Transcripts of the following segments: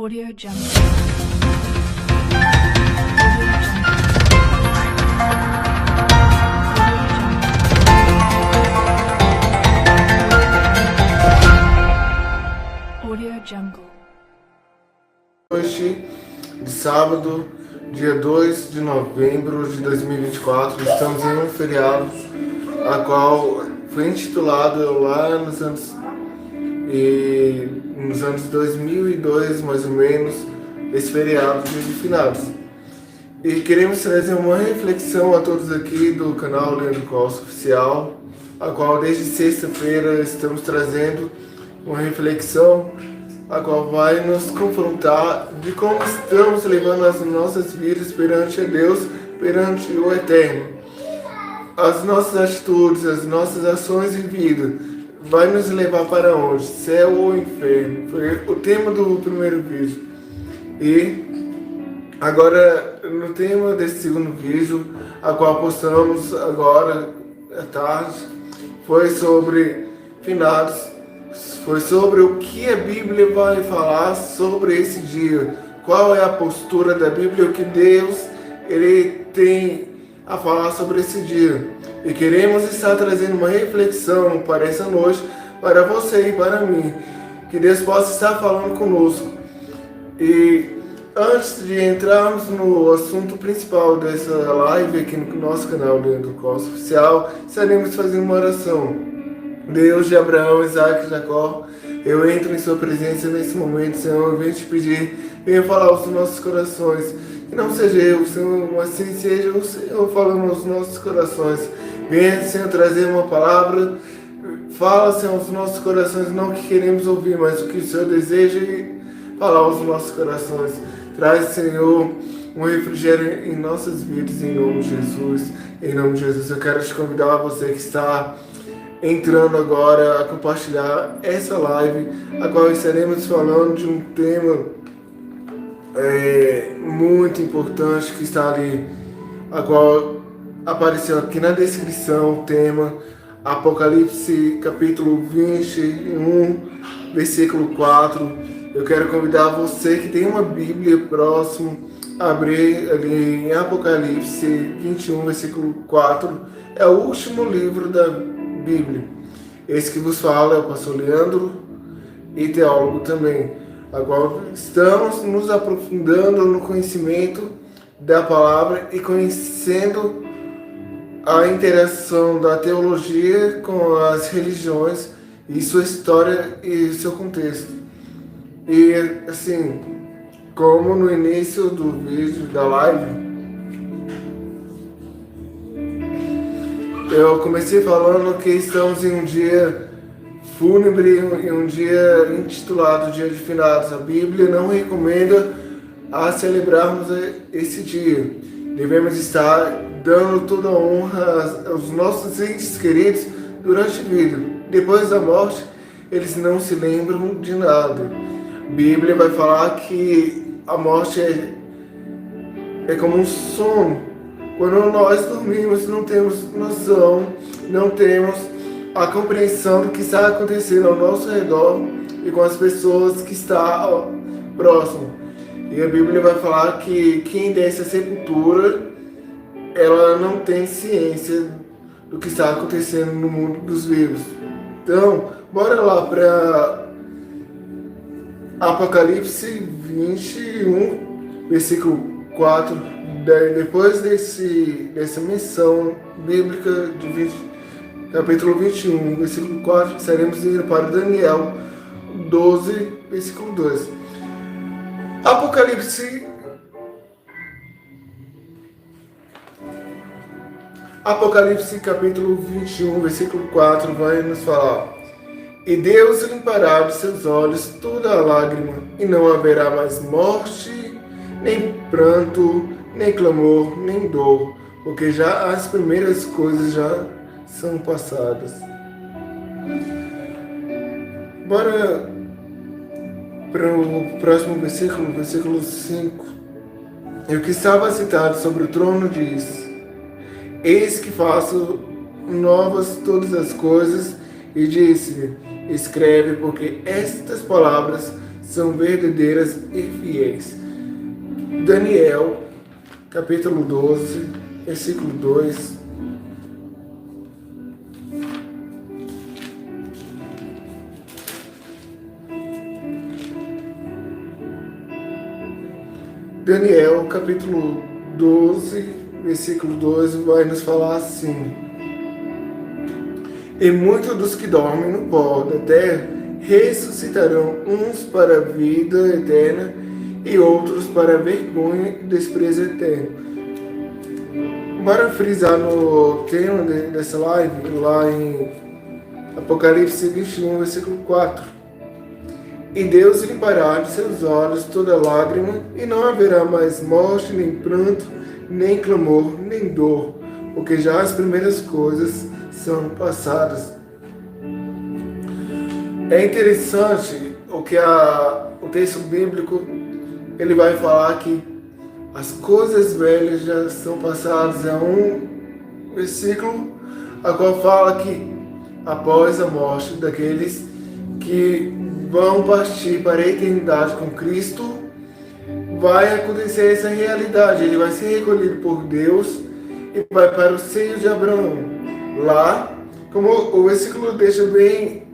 Audio Jungle. Audio Jungle. Hoje, de sábado, dia 2 de novembro de 2024, estamos em um feriado, a qual foi intitulado lá nos anos 2002, mais ou menos, esse feriado de finados. E queremos trazer uma reflexão a todos aqui do canal Leandro Costa Oficial, a qual desde sexta-feira estamos trazendo uma reflexão a qual vai nos confrontar de como estamos levando as nossas vidas perante a Deus, perante o Eterno. As nossas atitudes, as nossas ações de vida vai nos levar para onde? Céu ou inferno? Foi o tema do primeiro vídeo. E agora, no tema desse segundo vídeo, a qual postamos agora à tarde, foi sobre finados. Foi sobre o que a Bíblia vai falar sobre esse dia. Qual é a postura da Bíblia, o que Deus ele tem a falar sobre esse dia. E queremos estar trazendo uma reflexão para essa noite, para você e para mim. Que Deus possa estar falando conosco. E antes de entrarmos no assunto principal dessa live aqui no nosso canal Leandro Costa Oficial, estaremos fazendo uma oração. Deus de Abraão, Isaac e Jacó, eu entro em sua presença nesse momento, Senhor, eu venho te pedir, venha falar aos nossos corações, que não seja eu, Senhor, mas sim seja o Senhor falando aos nossos corações. Venha, Senhor, trazer uma palavra, fala, Senhor, aos nossos corações, não o que queremos ouvir, mas o que o Senhor deseja falar aos nossos corações. Traz, Senhor, um refrigério em nossas vidas, em nome de Jesus. Em nome de Jesus, eu quero te convidar a você que está entrando agora a compartilhar essa live, a qual estaremos falando de um tema muito importante que está ali, a qual apareceu aqui na descrição, o tema Apocalipse capítulo 21, versículo 4. Eu quero convidar você que tem uma Bíblia próximo a abrir ali em Apocalipse 21, versículo 4. É o último livro da Bíblia. Esse que vos fala é o pastor Leandro e teólogo também, a qual estamos nos aprofundando no conhecimento da palavra e conhecendo a interação da teologia com as religiões e sua história e seu contexto. E assim, como no início do vídeo da live, eu comecei falando que estamos em um dia fúnebre, em um dia intitulado Dia de Finados. A Bíblia não recomenda a celebrarmos esse dia. Devemos estar dando toda a honra aos nossos entes queridos durante a vida. Depois da morte, eles não se lembram de nada. A Bíblia vai falar que a morte é como um sono. Quando nós dormimos, não temos noção, não temos a compreensão do que está acontecendo ao nosso redor e com as pessoas que estão próximo. E a Bíblia vai falar que quem desce à sepultura, ela não tem ciência do que está acontecendo no mundo dos vivos. Então, bora lá para Apocalipse 21, versículo 4. Depois dessa menção bíblica de capítulo 21, versículo 4, estaremos indo para Daniel 12, versículo 2. Apocalipse capítulo 21, versículo 4 vai nos falar: E Deus limpará de seus olhos toda a lágrima, e não haverá mais morte, nem pranto, nem clamor, nem dor, porque já as primeiras coisas já são passadas. Bora para o próximo versículo, versículo 5. E o que estava citado sobre o trono diz: Eis que faço novas todas as coisas, e disse-me: Escreve, porque estas palavras são verdadeiras e fiéis. Daniel, capítulo 12, versículo 2. Daniel, capítulo 12, versículo 2, vai nos falar assim: E muitos dos que dormem no pó da terra ressuscitarão, uns para a vida eterna e outros para a vergonha e desprezo eterno. Para frisar no tema dessa live, lá em Apocalipse 21, versículo 4. E Deus limpará de seus olhos toda lágrima, e não haverá mais morte, nem pranto, nem clamor, nem dor, porque já as primeiras coisas são passadas. É interessante o que o texto bíblico ele vai falar que as coisas velhas já são passadas. É um versículo a qual fala que após a morte daqueles que vão partir para a eternidade com Cristo, vai acontecer essa realidade. Ele vai ser recolhido por Deus e vai para o seio de Abraão. Lá, como o versículo deixa bem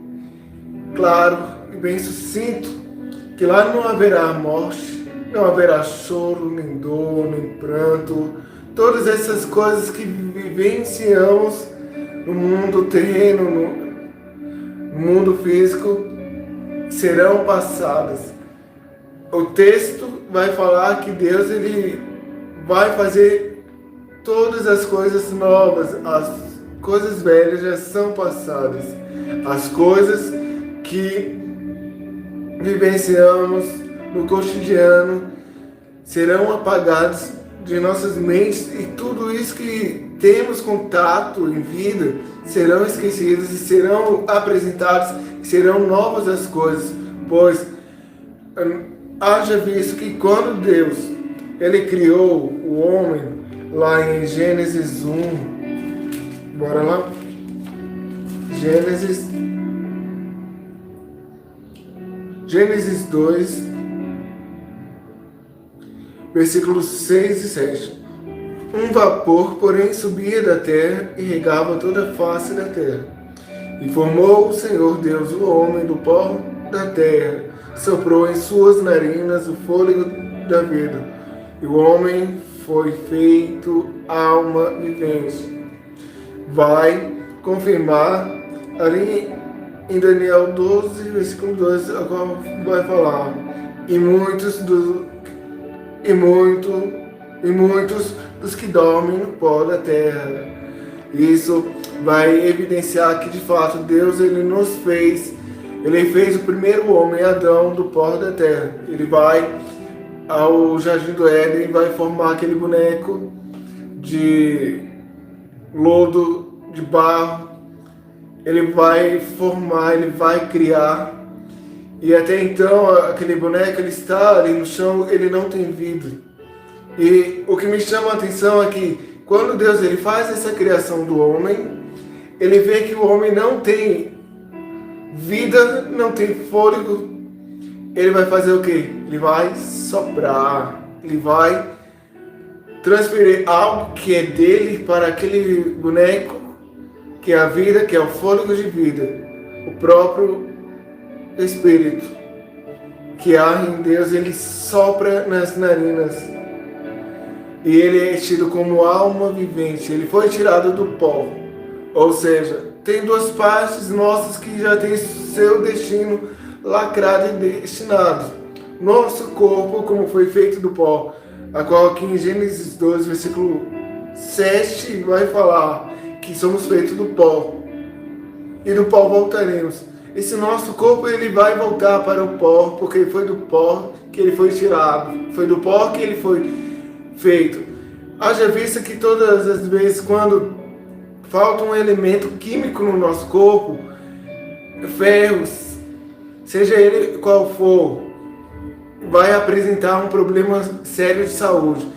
claro e bem sucinto, que lá não haverá morte, não haverá choro, nem dor, nem pranto. Todas essas coisas que vivenciamos no mundo terreno, no mundo físico, serão passadas. O texto vai falar que Deus ele vai fazer todas as coisas novas. As coisas velhas já são passadas. As coisas que vivenciamos no cotidiano serão apagadas de nossas mentes, e tudo isso que temos contato em vida serão esquecidos e serão apresentados, e serão novas as coisas, pois haja visto que quando Deus ele criou o homem lá em Gênesis 1, bora lá, Gênesis 2, versículos 6 e 7. Um vapor, porém, subia da terra e regava toda a face da terra. E formou o Senhor Deus o homem do pó da terra, soprou em suas narinas o fôlego da vida, e o homem foi feito alma vivente. Vai confirmar ali em Daniel 12, versículo 2, a qual vai falar: e muitos dos que dormem no pó da terra. Isso vai evidenciar que de fato Deus ele nos fez, ele fez o primeiro homem, Adão, do pó da terra. Ele vai ao jardim do Éden e vai formar aquele boneco de lodo, de barro. Ele vai formar, ele vai criar. E até então aquele boneco ele está ali no chão, ele não tem vida. E o que me chama a atenção é que quando Deus ele faz essa criação do homem, ele vê que o homem não tem vida, não tem fôlego. Ele vai fazer o quê? Ele vai soprar, ele vai transferir algo que é dele para aquele boneco, que é a vida, que é o fôlego de vida, o próprio Espírito que há em Deus. Ele sopra nas narinas e ele é tido como alma vivente. Ele foi tirado do pó, ou seja, tem duas partes nossas que já tem seu destino lacrado e destinado. Nosso corpo, como foi feito do pó, a qual aqui em Gênesis 12, versículo 7 vai falar que somos feitos do pó e do pó voltaremos. Esse nosso corpo ele vai voltar para o pó, porque foi do pó que ele foi tirado, foi do pó que ele foi feito. Haja vista que todas as vezes quando falta um elemento químico no nosso corpo, ferros, seja ele qual for, vai apresentar um problema sério de saúde.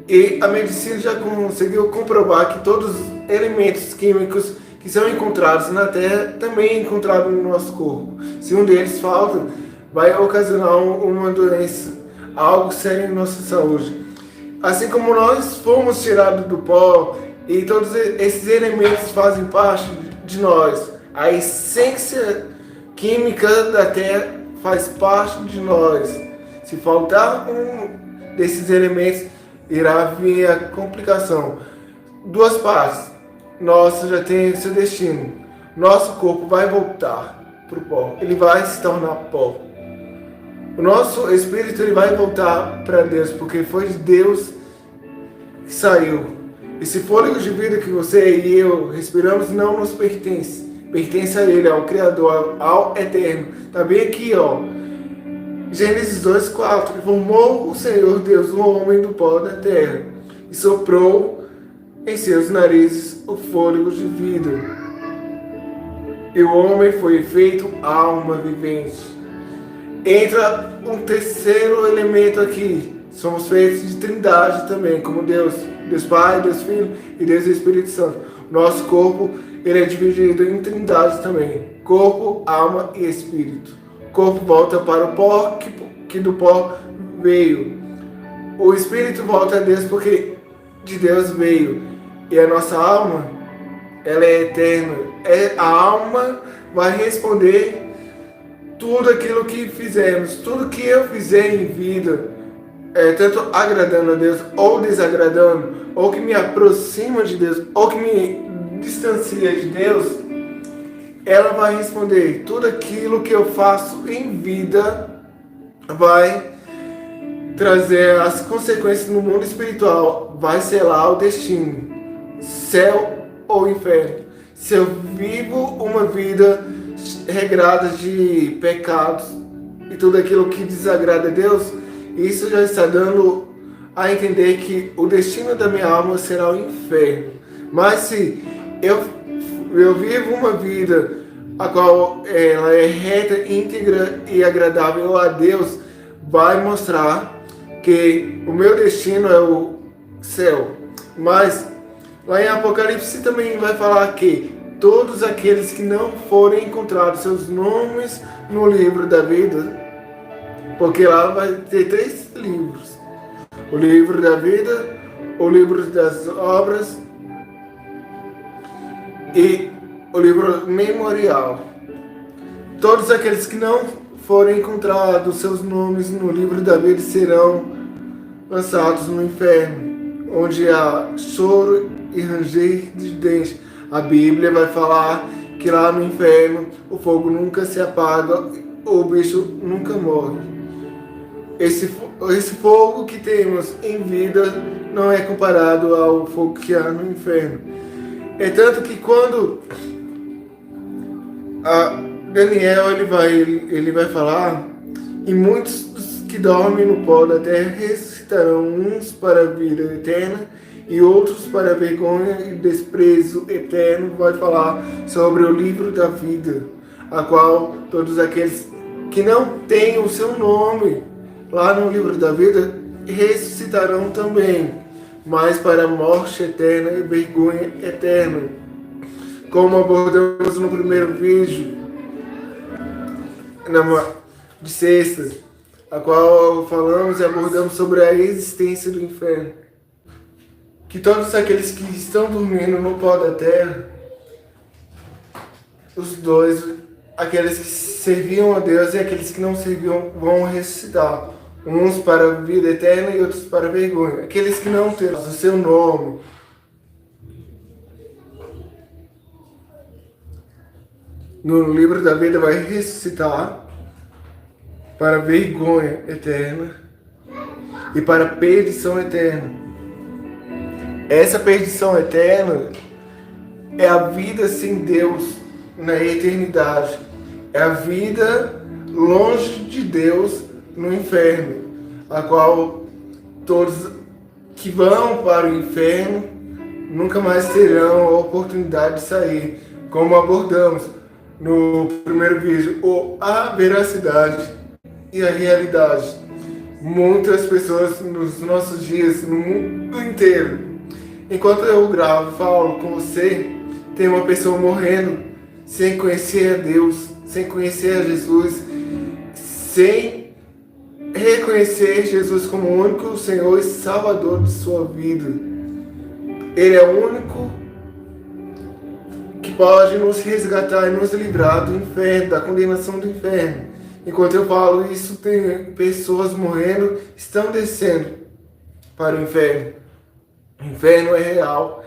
E a medicina já conseguiu comprovar que todos os elementos químicos que são encontrados na Terra também é encontrado no nosso corpo. Se um deles falta, vai ocasionar uma doença, algo sério em nossa saúde. Assim como nós fomos tirados do pó e todos esses elementos fazem parte de nós, a essência química da Terra faz parte de nós. Se faltar um desses elementos, irá vir a complicação. Duas partes. Nosso já tem seu destino. Nosso corpo vai voltar para o pó. Ele vai se tornar pó. O nosso espírito ele vai voltar para Deus, porque foi de Deus que saiu. Esse fôlego de vida que você e eu respiramos não nos pertence. Pertence a Ele, ao Criador, ao Eterno. Está bem aqui, ó. Gênesis 2:4. Formou o Senhor Deus o homem do pó da terra e soprou em seus narizes o fôlego de vida. E o homem foi feito alma vivente. Entra um terceiro elemento aqui. Somos feitos de trindade também, como Deus. Deus Pai, Deus Filho e Deus Espírito Santo. Nosso corpo ele é dividido em trindade também. Corpo, alma e espírito. O corpo volta para o pó que do pó veio. O espírito volta a Deus porque de Deus veio. E a nossa alma, ela é eterna. A alma vai responder tudo aquilo que fizemos. Tudo que eu fizer em vida, tanto agradando a Deus ou desagradando, ou que me aproxima de Deus, ou que me distancia de Deus, ela vai responder. Tudo aquilo que eu faço em vida vai trazer as consequências no mundo espiritual, vai selar o destino, céu ou inferno. Se eu vivo uma vida regrada de pecados e tudo aquilo que desagrada a Deus, isso já está dando a entender que o destino da minha alma será o inferno. Mas se eu vivo uma vida a qual ela é reta, íntegra e agradável a Deus, vai mostrar que o meu destino é o céu. Mas lá em Apocalipse também vai falar que todos aqueles que não forem encontrados seus nomes no livro da vida, porque lá vai ter 3 livros: o livro da vida, o livro das obras e o livro memorial. Todos aqueles que não forem encontrados seus nomes no livro da vida serão lançados no inferno, onde há choro e ranger de dentes. A Bíblia vai falar que lá no inferno o fogo nunca se apaga, o bicho nunca morre. Esse fogo que temos em vida não é comparado ao fogo que há no inferno. É tanto que quando Daniel ele vai falar, e muitos dos que dormem no pó da terra ressuscitarão, uns para a vida eterna e outros para a vergonha e desprezo eterno. Vai falar sobre o livro da vida, a qual todos aqueles que não têm o seu nome lá no livro da vida ressuscitarão também, mas para a morte eterna e vergonha eterna. Como abordamos no primeiro vídeo de sexta, a qual falamos e abordamos sobre a existência do inferno. Que todos aqueles que estão dormindo no pó da terra, os dois, aqueles que serviam a Deus e aqueles que não serviam, vão ressuscitar. Uns para a vida eterna e outros para a vergonha. Aqueles que não terão o seu nome no livro da vida vai ressuscitar para a vergonha eterna e para a perdição eterna. Essa perdição eterna é a vida sem Deus na eternidade. É a vida longe de Deus no inferno, a qual todos que vão para o inferno nunca mais terão a oportunidade de sair, como abordamos no primeiro vídeo, a veracidade e a realidade. Muitas pessoas nos nossos dias, no mundo inteiro, enquanto eu gravo, falo com você, tem uma pessoa morrendo sem conhecer a Deus, sem conhecer a Jesus, sem reconhecer Jesus como o único Senhor e Salvador de sua vida. Ele é o único que pode nos resgatar e nos livrar do inferno, da condenação do inferno. Enquanto eu falo isso, tem pessoas morrendo, estão descendo para o inferno. O inferno é real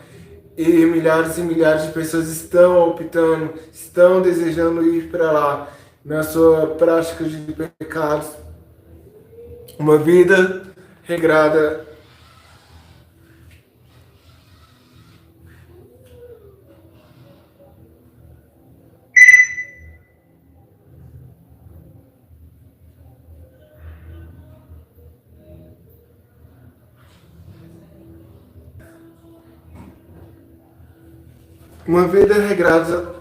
e milhares de pessoas estão optando, estão desejando ir para lá na sua prática de pecados. Uma vida regrada. Uma vida regrada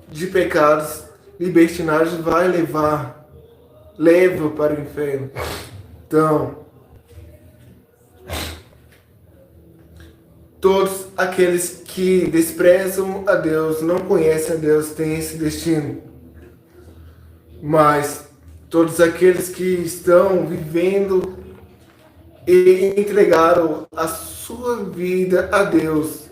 de pecados, libertinagem leva para o inferno. Então, todos aqueles que desprezam a Deus, não conhecem a Deus, têm esse destino. Mas todos aqueles que estão vivendo e entregaram a sua vida a Deus,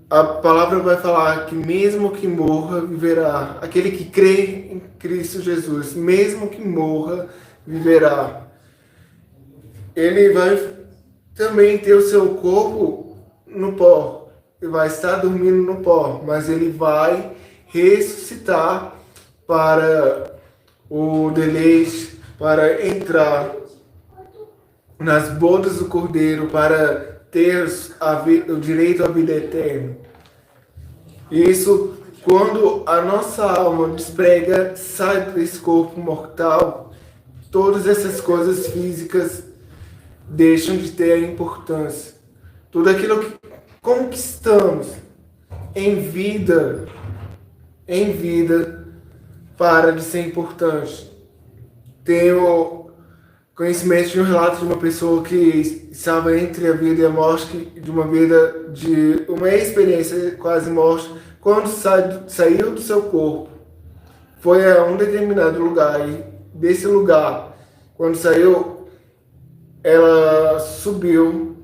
a palavra vai falar que mesmo que morra, viverá. Aquele que crê em Cristo Jesus, mesmo que morra, viverá. Ele vai também ter o seu corpo no pó. Ele vai estar dormindo no pó, mas ele vai ressuscitar para o deleite, para entrar nas bodas do Cordeiro, para ter o direito à vida eterna. Isso quando a nossa alma desprega, sai desse corpo mortal, todas essas coisas físicas deixam de ter a importância. Tudo aquilo que conquistamos em vida para de ser importante. Tenho conhecimento de um relato de uma pessoa que estava entre a vida e a morte, de uma experiência quase morte, quando saiu do seu corpo, foi a um determinado lugar, e desse lugar, quando saiu, ela subiu,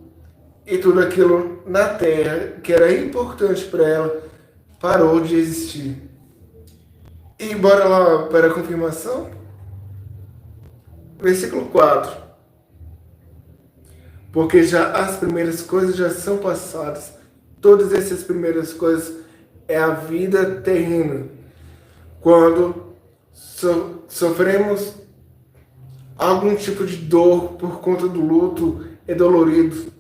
e tudo aquilo na terra, que era importante para ela, parou de existir. E bora lá para a confirmação? Versículo 4. Porque já as primeiras coisas já são passadas. Todas essas primeiras coisas é a vida terrena. Quando sofremos algum tipo de dor por conta do luto, é dolorido.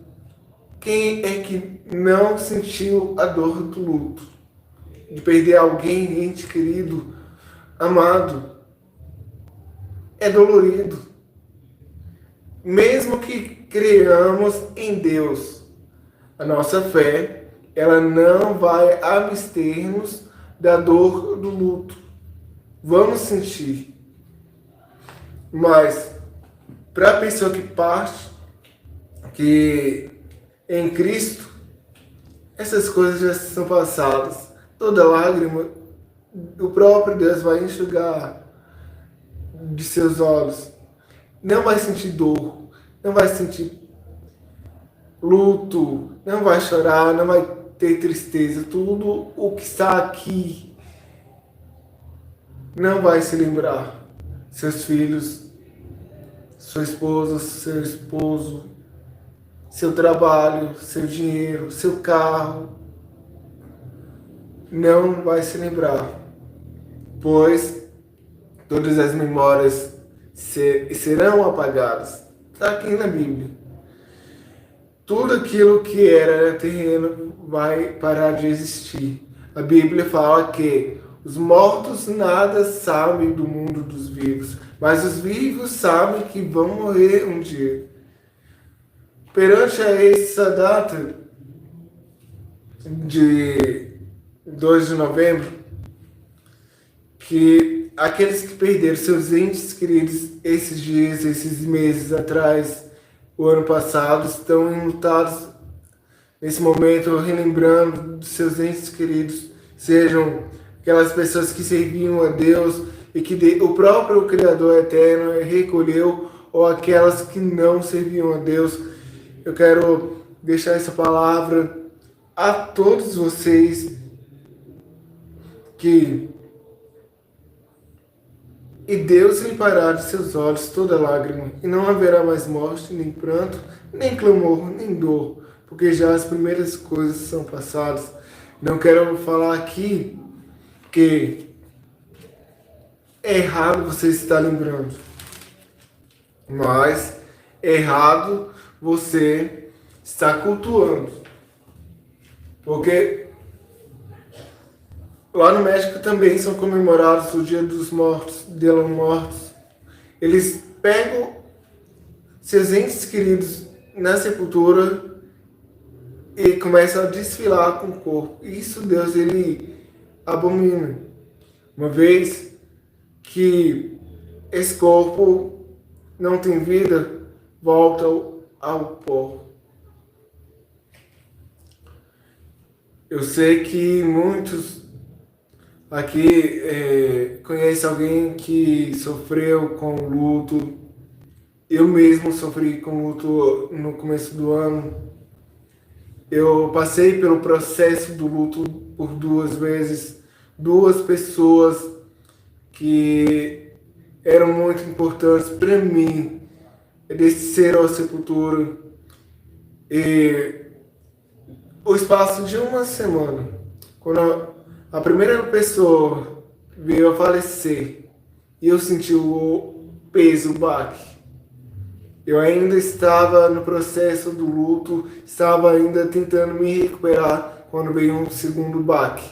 Quem é que não sentiu a dor do luto? De perder alguém, ente querido, amado. É dolorido. Mesmo que creiamos em Deus, a nossa fé, ela não vai abster-nos da dor do luto. Vamos sentir. Mas, para a pessoa que parte, que em Cristo, essas coisas já são passadas. Toda lágrima, o próprio Deus vai enxugar de seus olhos. Não vai sentir dor, não vai sentir luto, não vai chorar, não vai ter tristeza. Tudo o que está aqui não vai se lembrar. Seus filhos, sua esposa, seu esposo, seu trabalho, seu dinheiro, seu carro, não vai se lembrar, pois todas as memórias serão apagadas. Está aqui na Bíblia. Tudo aquilo que era terreno vai parar de existir. A Bíblia fala que os mortos nada sabem do mundo dos vivos, mas os vivos sabem que vão morrer um dia. Perante a essa data de 2 de novembro, que aqueles que perderam seus entes queridos esses dias, esses meses atrás, o ano passado, estão enlutados nesse momento, relembrando dos seus entes queridos, sejam aquelas pessoas que serviam a Deus e que o próprio Criador eterno recolheu, ou aquelas que não serviam a Deus. Eu quero deixar essa palavra a todos vocês que e Deus limpará de seus olhos toda lágrima, e não haverá mais morte, nem pranto, nem clamor, nem dor, porque já as primeiras coisas são passadas. Não quero falar aqui que é errado você estar lembrando, mas é errado você estar cultuando, porque lá no México também são comemorados o Dia dos Mortos, Dia dos Mortos. Eles pegam seus entes queridos na sepultura e começam a desfilar com o corpo. Isso Deus, ele abomina. Uma vez que esse corpo não tem vida, volta ao pó. Eu sei que muitos aqui conhece alguém que sofreu com luto. Eu mesmo sofri com luto no começo do ano. Eu passei pelo processo do luto por 2 vezes. 2 pessoas que eram muito importantes para mim desceram à sepultura. E o espaço de uma semana, quando a primeira pessoa veio a falecer e eu senti o peso, o baque. Eu ainda estava no processo do luto, estava ainda tentando me recuperar quando veio um segundo baque.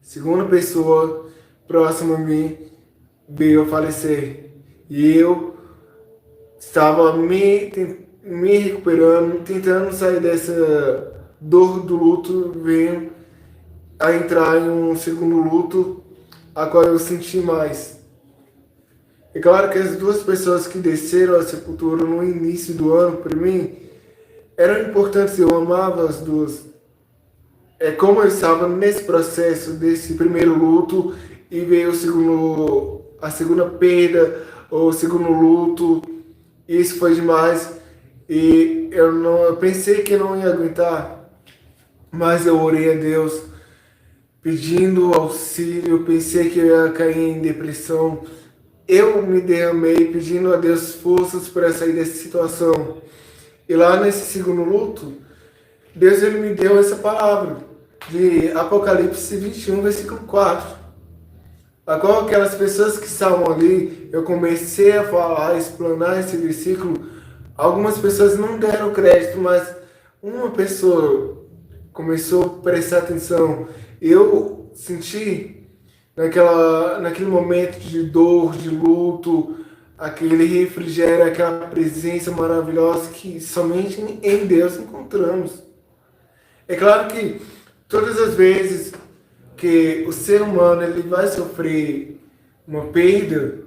Segunda pessoa próxima a mim veio a falecer e eu estava me recuperando, tentando sair dessa dor do luto, veio a entrar em um segundo luto, a qual eu senti mais. É claro que as 2 pessoas que desceram à sepultura no início do ano, para mim, eram importantes, eu amava as 2. É como eu estava nesse processo desse primeiro luto e veio a segunda perda, ou o segundo luto, e isso foi demais. E eu pensei que não ia aguentar, mas eu orei a Deus pedindo auxílio, pensei que eu ia cair em depressão. Eu me derramei pedindo a Deus forças para sair dessa situação. E lá nesse segundo luto, Deus ele me deu essa palavra de Apocalipse 21, versículo 4. A qual aquelas pessoas que estavam ali, eu comecei a falar, a explanar esse versículo. Algumas pessoas não deram crédito, mas uma pessoa começou a prestar atenção. Eu senti naquele momento de dor, de luto, aquele refrigério, aquela presença maravilhosa que somente em Deus encontramos. É claro que todas as vezes que o ser humano ele vai sofrer uma perda,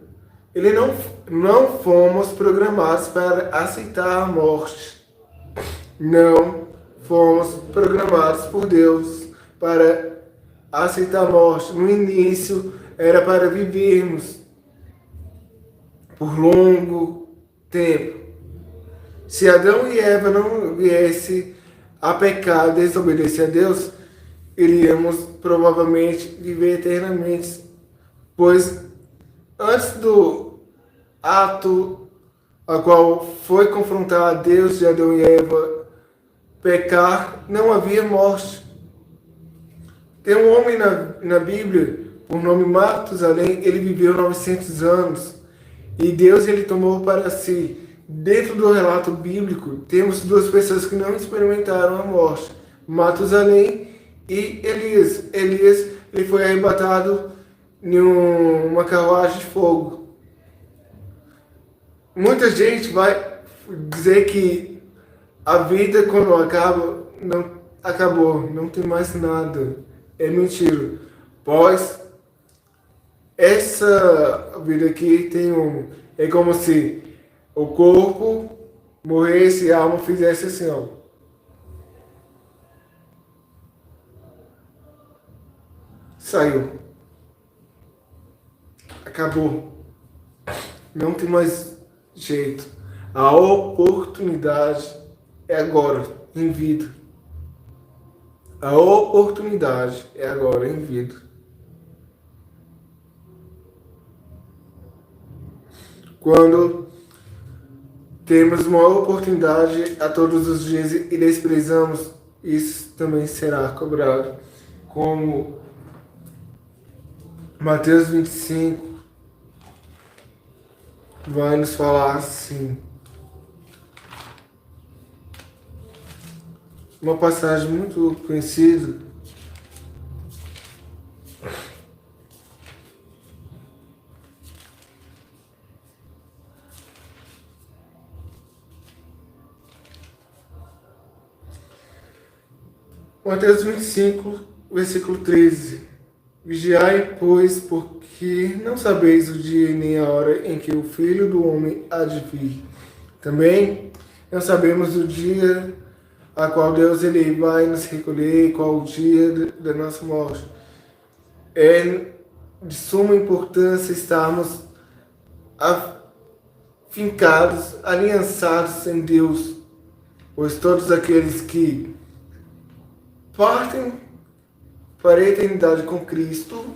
ele não fomos programados para aceitar a morte. Não fomos programados por Deus para aceitar a morte. No início era para vivermos por longo tempo. Se Adão e Eva não viessem a pecar, desobedecer a Deus, iríamos provavelmente viver eternamente. Pois antes do ato a qual foi confrontar Deus de Adão e Eva pecar, não havia morte. Tem um homem na Bíblia, por nome Matusalém, ele viveu 900 anos. E Deus ele tomou para si. Dentro do relato bíblico, temos 2 pessoas que não experimentaram a morte. Matusalém e Elias. Elias ele foi arrebatado em uma carruagem de fogo. Muita gente vai dizer que a vida quando acaba, não acabou, não tem mais nada. É mentira. Pois essa vida aqui tem é como se o corpo morresse e a alma fizesse assim, ó. Saiu. acabou. Não tem mais jeito. A oportunidade é agora, em vida. A oportunidade é agora, em vida. Quando temos uma oportunidade a todos os dias e desprezamos, isso também será cobrado. Como Mateus 25 vai nos falar assim. Uma passagem muito conhecida. Mateus 25, versículo 13. Vigiai, pois, porque não sabeis o dia nem a hora em que o Filho do Homem há de vir. Também não sabemos o dia a qual Deus ele vai nos recolher, qual o dia da nossa morte. É de suma importância estarmos afincados, aliançados em Deus, pois todos aqueles que partem para a eternidade com Cristo,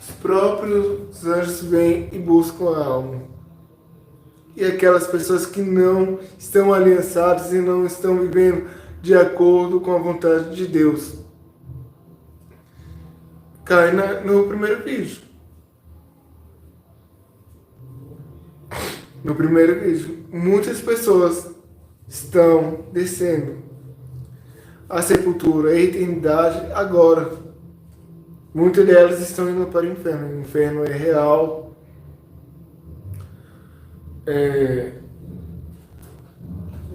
os próprios anjos vêm e buscam a alma. E aquelas pessoas que não estão aliançadas e não estão vivendo de acordo com a vontade de Deus, cai no primeiro vídeo. No primeiro vídeo, muitas pessoas estão descendo a sepultura, a eternidade agora. Muitas delas estão indo para o inferno. O inferno é real.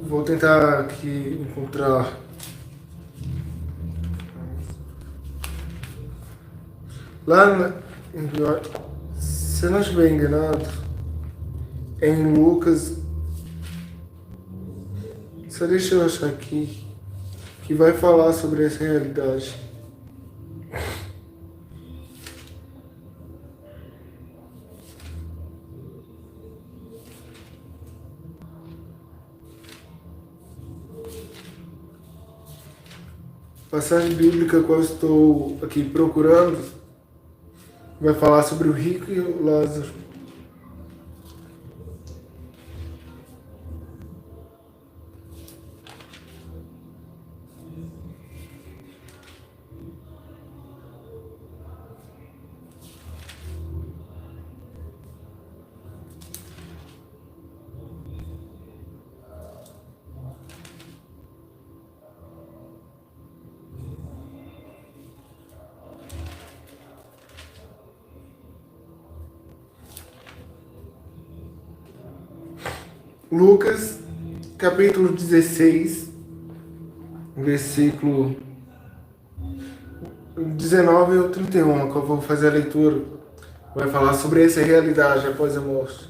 Vou tentar aqui encontrar. Se eu não estiver enganado, em Lucas, só deixa eu achar aqui, que vai falar sobre essa realidade. A passagem bíblica que eu estou aqui procurando vai falar sobre o rico e o Lázaro. Lucas, capítulo 16, versículo 19 ao 31, que eu vou fazer a leitura, vai falar sobre essa realidade após a morte.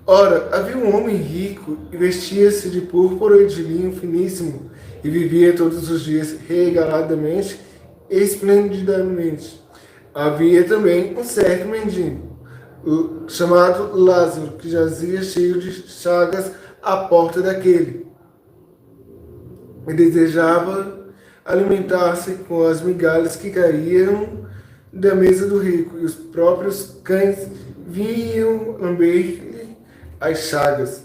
Ora, havia um homem rico e vestia-se de púrpura e de linho finíssimo e vivia todos os dias regaladamente e esplendidamente. Havia também um certo mendigo, chamado Lázaro, que jazia cheio de chagas à porta daquele, e desejava alimentar-se com as migalhas que caíam da mesa do rico, e os próprios cães vinham lamber-lhe as chagas.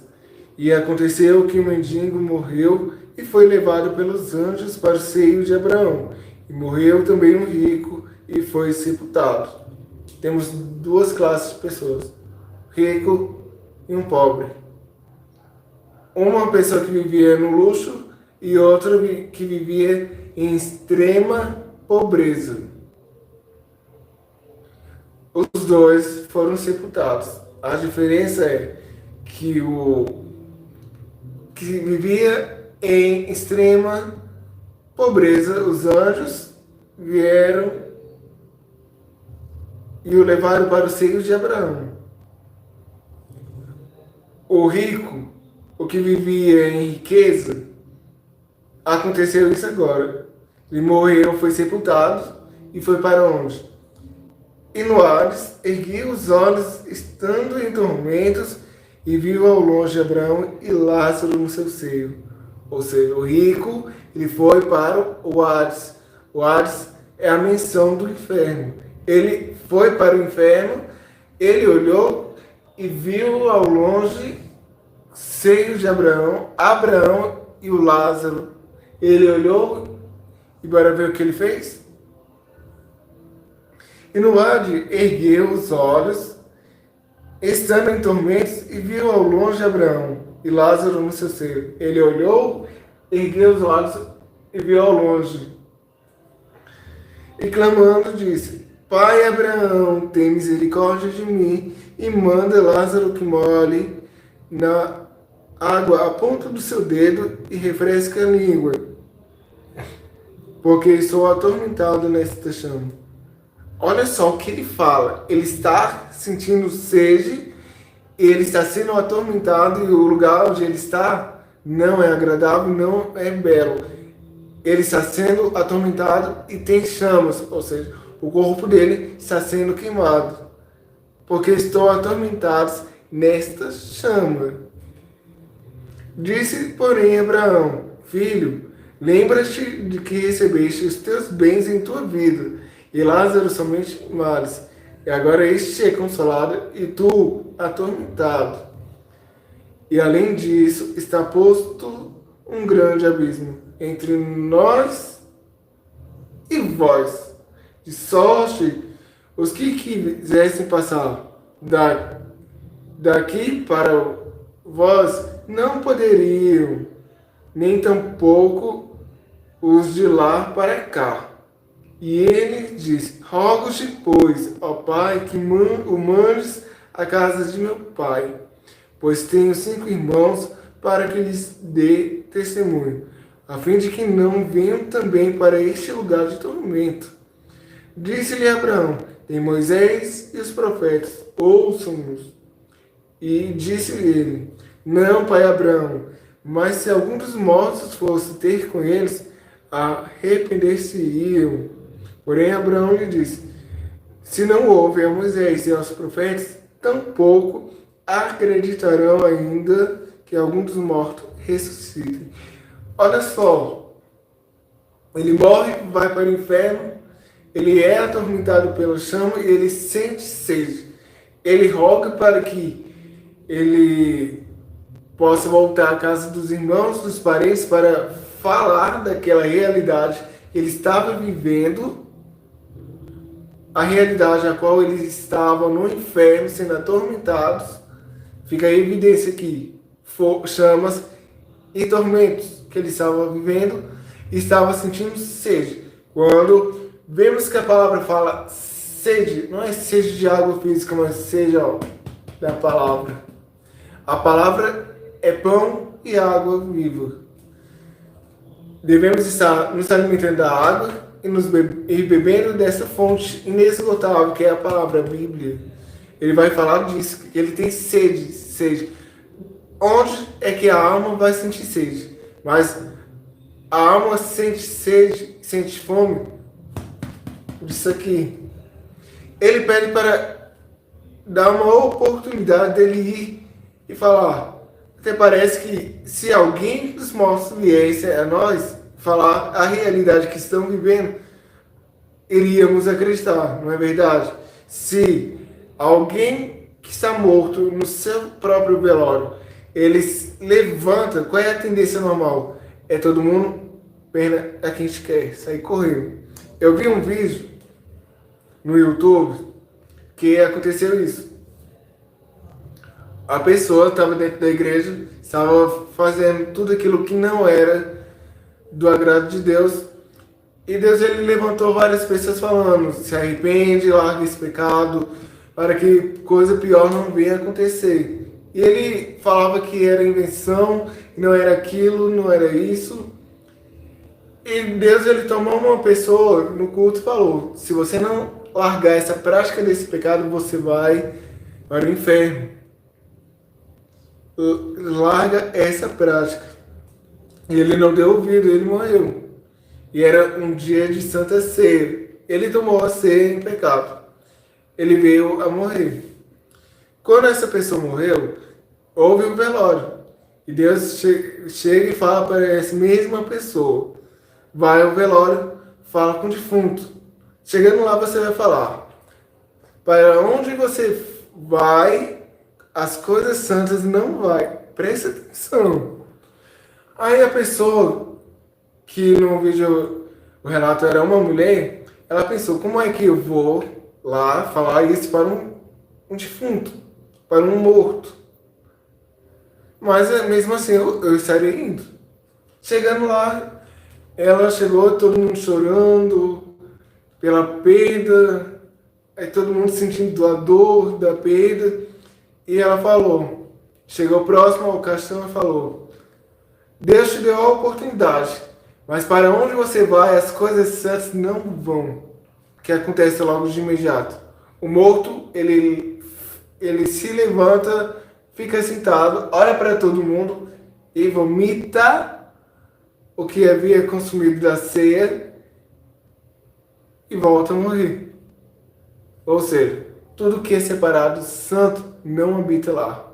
E aconteceu que o mendigo morreu e foi levado pelos anjos para o seio de Abraão. E morreu também um rico e foi sepultado. Temos duas classes de pessoas, rico e um pobre. Uma pessoa que vivia no luxo e outra que vivia em extrema pobreza. Os dois foram sepultados. A diferença é que o que vivia em extrema pobreza, os anjos vieram e o levaram para o seio de Abraão. O rico, o que vivia em riqueza, aconteceu isso agora. Ele morreu, foi sepultado e foi para onde? E no Hades ergueu os olhos, estando em tormentos, e viu ao longe Abraão e Lázaro no seu seio. Ou seja, o rico, ele foi para o Hades. O Hades é a menção do inferno. Ele foi para o inferno, ele olhou e viu ao longe seios de Abraão, Abraão e o Lázaro. Ele olhou e bora ver o que ele fez? E no Hades ergueu os olhos, estando em tormentos, e viu ao longe Abraão e Lázaro no seu seio. Ele olhou, ergueu os olhos e viu ao longe. E clamando disse: Pai Abraão, tem misericórdia de mim e manda Lázaro que molhe na água a ponta do seu dedo e refresque a língua, porque estou atormentado nesta chama. Olha só o que ele fala. Ele está sentindo sede, ele está sendo atormentado e o lugar onde ele está não é agradável, não é belo. Ele está sendo atormentado e tem chamas, ou seja, o corpo dele está sendo queimado, porque estou atormentado nesta chama. Disse, porém, Abraão: Filho, lembra-te de que recebeste os teus bens em tua vida, e Lázaro somente males. E agora este é consolado, e tu atormentado. E além disso, está posto um grande abismo entre nós e vós, de sorte os que quisessem passar daqui para vós não poderiam, nem tampouco os de lá para cá. E ele disse: Rogo-te, pois, ó Pai, que o mandes à casa de meu pai, pois tenho 5 irmãos, para que lhes dê testemunho, a fim de que não venham também para este lugar de tormento. Disse-lhe Abraão: Tem Moisés e os profetas, ouçam-nos. E disse-lhe ele: Não, pai Abraão, mas se algum dos mortos fosse ter com eles, arrepender-se-iam. Porém Abraão lhe disse: Se não houve a Moisés e aos profetas, tampouco acreditarão ainda que algum dos mortos ressuscite. Olha só, ele morre, vai para o inferno, ele é atormentado pela chama e ele sente sede. Ele roga para que ele possa voltar à casa dos irmãos, dos parentes, para falar daquela realidade que ele estava vivendo, a realidade a qual eles estavam no inferno, sendo atormentados. Fica a evidência aqui, chamas e tormentos que ele estava vivendo e estava sentindo sede. Quando vemos que a palavra fala sede, não é sede de água física, mas sede da palavra. A palavra é pão e água viva. Devemos estar nos alimentando da água e bebendo dessa fonte inesgotável que é a palavra, a Bíblia. Ele vai falar disso, que ele tem sede. Onde é que a alma vai sentir sede? Mas a alma sente sede, sente fome disso aqui. Ele pede para dar uma oportunidade dele ir e falar. Até parece que se alguém dos mortos viesse a nós falar a realidade que estão vivendo, iríamos acreditar, não é verdade? Se alguém que está morto no seu próprio velório, ele levanta, qual é a tendência normal? É todo mundo, pena a quem quer, sair correndo. Eu vi um vídeo no YouTube que aconteceu isso. A pessoa estava dentro da igreja, estava fazendo tudo aquilo que não era do agrado de Deus. E Deus ele levantou várias pessoas falando: se arrepende, larga esse pecado, para que coisa pior não venha acontecer. E ele falava que era invenção, não era aquilo, não era isso. E Deus ele tomou uma pessoa no culto e falou: se você não largar essa prática desse pecado, você vai para o inferno. Larga essa prática. E ele não deu ouvido, ele morreu. E era um dia de Santa Ceia. Ele tomou a ceia em pecado. ele veio a morrer. Quando essa pessoa morreu, houve um velório. E Deus chega e fala para essa mesma pessoa. Vai ao velório, fala com o defunto. Chegando lá, você vai falar: para onde você vai, as coisas santas não vai. Presta atenção. Aí a pessoa, que no vídeo o relato era uma mulher, ela pensou: como é que eu vou lá falar isso para um defunto, para um morto? Mas mesmo assim eu estaria indo. Chegando lá, ela chegou, todo mundo chorando pela perda, aí todo mundo sentindo a dor da perda. E ela falou, chegou próximo ao caixão e falou: Deus te deu a oportunidade, mas para onde você vai, as coisas santas não vão. Que acontece logo de imediato. O morto, ele se levanta, fica sentado, olha para todo mundo e vomita o que havia consumido da ceia e volta a morrer. Ou seja, tudo que é separado santo não habita lá.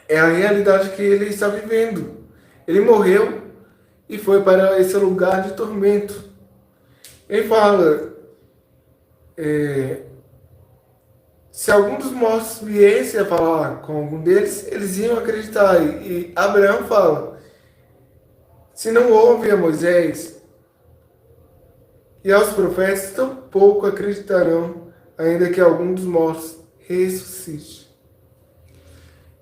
É a realidade que ele está vivendo. Ele morreu e foi para esse lugar de tormento. Ele fala, se algum dos mortos viesse a falar com algum deles, eles iam acreditar. E Abraão fala, se não ouve a Moisés e aos profetas, tampouco acreditarão, ainda que algum dos mortos ressuscite.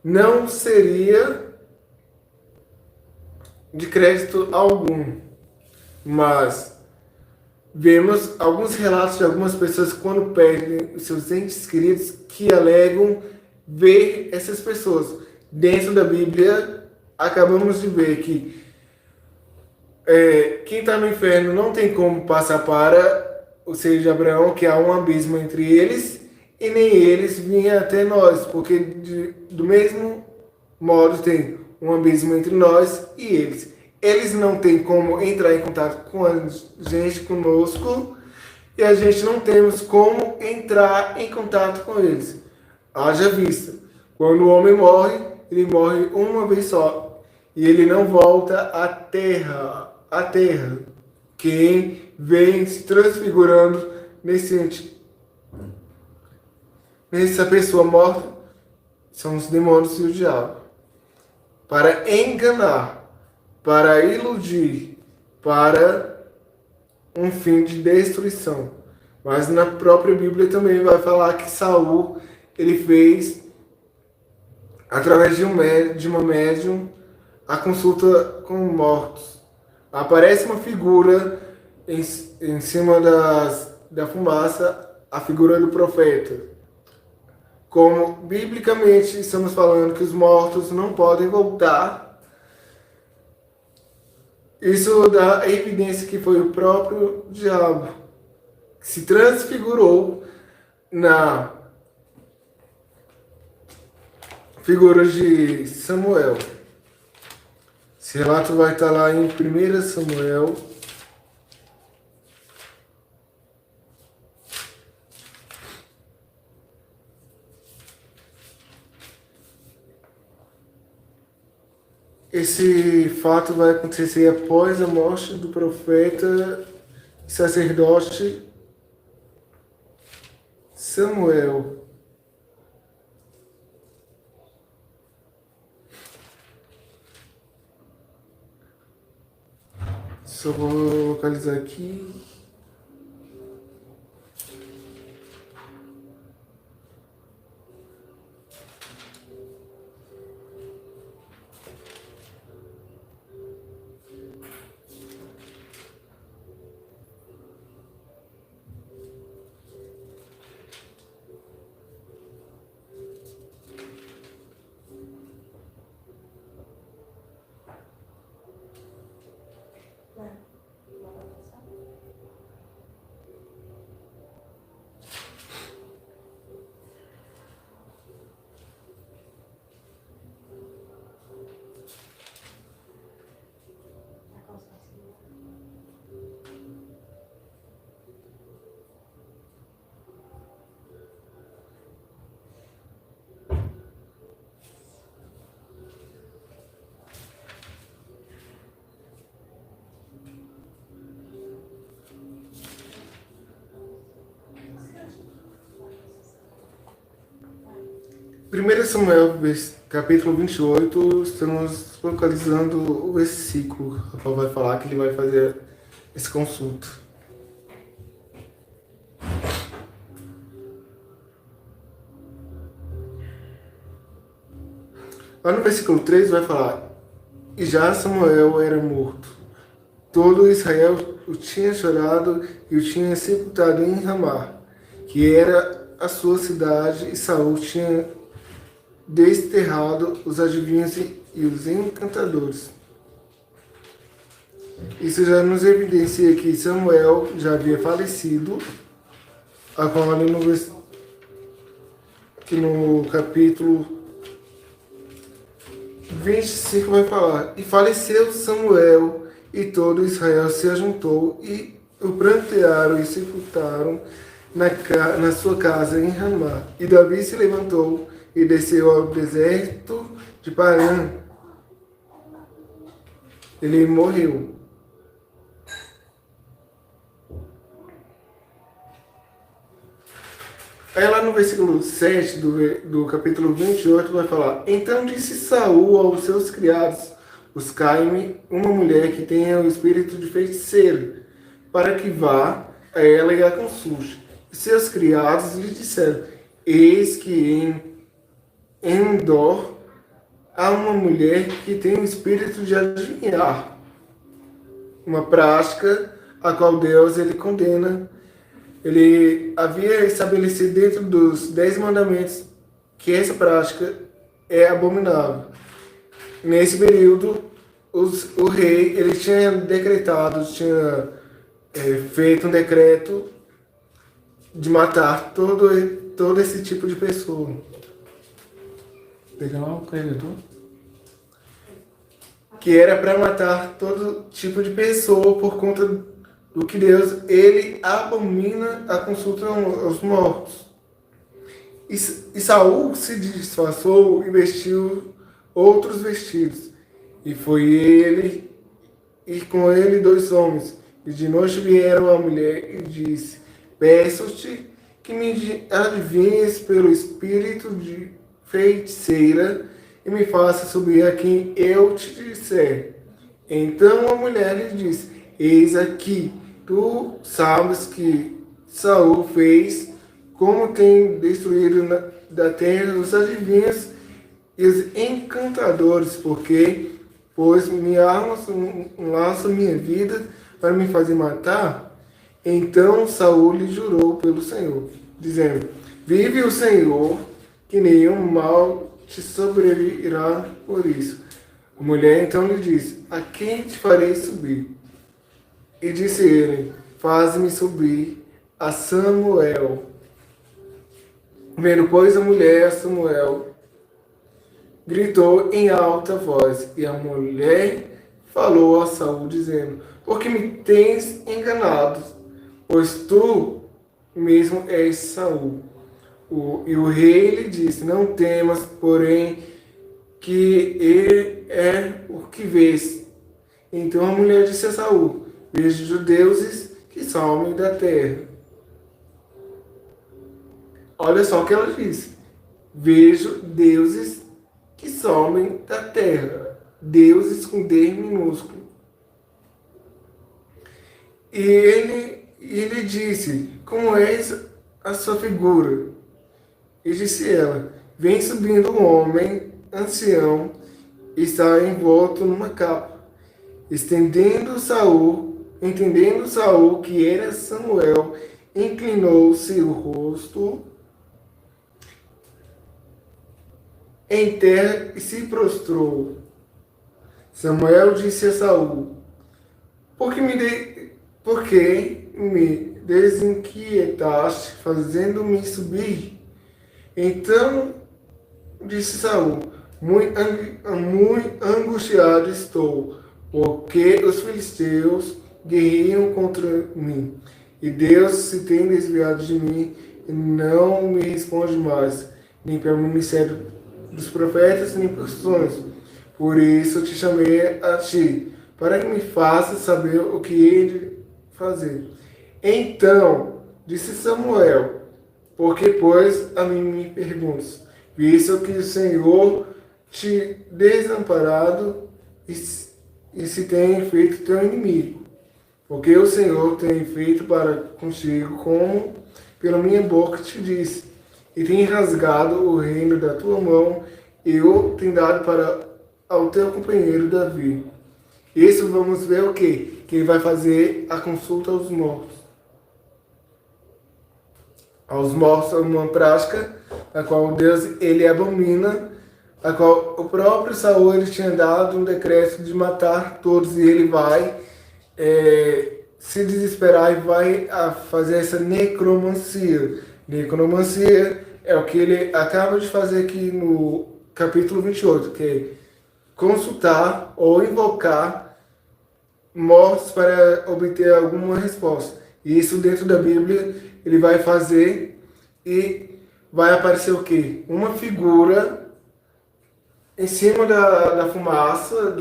Não seria de crédito algum, mas vemos alguns relatos de algumas pessoas quando perdem os seus entes queridos que alegam ver essas pessoas. Dentro da Bíblia, acabamos de ver que quem está no inferno não tem como passar para o seio de Abraão, que há um abismo entre eles, e nem eles vinham até nós, porque do mesmo modo tem um abismo entre nós e eles. Eles não têm como entrar em contato com a gente, conosco, e a gente não temos como entrar em contato com eles. Haja vista, quando o homem morre, ele morre uma vez só, e ele não volta à terra. A terra. Quem vem se transfigurando nessa pessoa morta são os demônios e o diabo. Para enganar, para iludir, para um fim de destruição. Mas na própria Bíblia também vai falar que Saul, ele fez, através de uma médium, a consulta com mortos. Aparece uma figura em cima da fumaça, a figura do profeta. Como biblicamente estamos falando que os mortos não podem voltar, isso dá a evidência que foi o próprio diabo que se transfigurou na figura de Samuel. Esse relato vai estar lá em 1 Samuel. Esse fato vai acontecer após a morte do profeta e sacerdote Samuel. Só vou localizar aqui. 1 Samuel, capítulo 28, estamos localizando o versículo, o qual vai falar que ele vai fazer esse consulto. Lá no versículo 3 vai falar: E já Samuel era morto. Todo Israel o tinha chorado e o tinha sepultado em Ramá, que era a sua cidade, e Saul tinha desterrado os adivinhos e os encantadores. Isso já nos evidencia que Samuel já havia falecido, agora que no capítulo 25 vai falar: E faleceu Samuel, e todo Israel se ajuntou, e o prantearam e sepultaram na sua casa em Ramá. E Davi se levantou e desceu ao deserto de Parã. Ele morreu. Aí lá no versículo 7 do capítulo 28 vai falar: Então disse Saul aos seus criados: Buscai-me uma mulher que tenha o espírito de feiticeiro, para que vá a ela e a consulte. E seus criados lhe disseram: Eis que em Endor há uma mulher que tem o espírito de adivinhar, uma prática a qual Deus ele condena. Ele havia estabelecido dentro dos 10 mandamentos que essa prática é abominável. Nesse período, o rei ele tinha decretado, feito um decreto de matar todo esse tipo de pessoa. Pega lá o carregador. Que era para matar todo tipo de pessoa por conta do que Deus, ele abomina a consulta aos mortos. E Saul se disfarçou e vestiu outros vestidos. E foi ele, e com ele 2 homens. E de noite vieram a mulher e disse: Peço-te que me adivinhes pelo espírito de feiticeira e me faça subir a quem eu te disser. Então a mulher lhe disse: Eis aqui, tu sabes que Saul fez, como tem destruído da terra os adivinhos e os encantadores, porque pôs minha arma um laço minha vida para me fazer matar. Então Saul lhe jurou pelo Senhor, dizendo: Vive o Senhor, que nenhum mal te sobrevirá por isso. A mulher então lhe disse: A quem te farei subir? E disse ele: Faz-me subir a Samuel. Vendo, pois, a mulher a Samuel, gritou em alta voz, e a mulher falou a Saul, dizendo: Por que me tens enganado? Pois tu mesmo és Saul. E o rei lhe disse: Não temas, porém, que ele é o que vês. Então a mulher disse a Saul: Vejo deuses que somem da terra. Olha só o que ela disse: Vejo deuses que somem da terra. Deuses com D minúsculo. E ele disse: Como és a sua figura? E disse ela: Vem subindo um homem ancião, está envolto numa capa. Entendendo Saul que era Samuel, inclinou-se o rosto em terra e se prostrou. Samuel disse a Saul: Por que me desinquietaste, fazendo-me subir? Então disse Saul: Muito angustiado estou, porque os filisteus guerreiam contra mim, e Deus se tem desviado de mim e não me responde mais, nem pelo ministério dos profetas, nem por sonhos. Por isso te chamei a ti, para que me faças saber o que hei de fazer. Então disse Samuel: Porque, pois, a mim me perguntas? visto que o Senhor te desamparado e se tem feito teu inimigo. Porque o Senhor tem feito para contigo como pela minha boca te disse, e tem rasgado o reino da tua mão, e o tem dado para ao teu companheiro Davi. Isso vamos ver o quê? Que ele vai fazer a consulta aos mortos. Aos mortos é uma prática a qual Deus ele abomina, a qual o próprio Saul ele tinha dado um decreto de matar todos, e ele vai se desesperar e vai fazer essa necromancia. Necromancia é o que ele acaba de fazer aqui no capítulo 28, que é consultar ou invocar mortos para obter alguma resposta. E isso dentro da Bíblia ele vai fazer e vai aparecer o quê? Uma figura em cima da fumaça,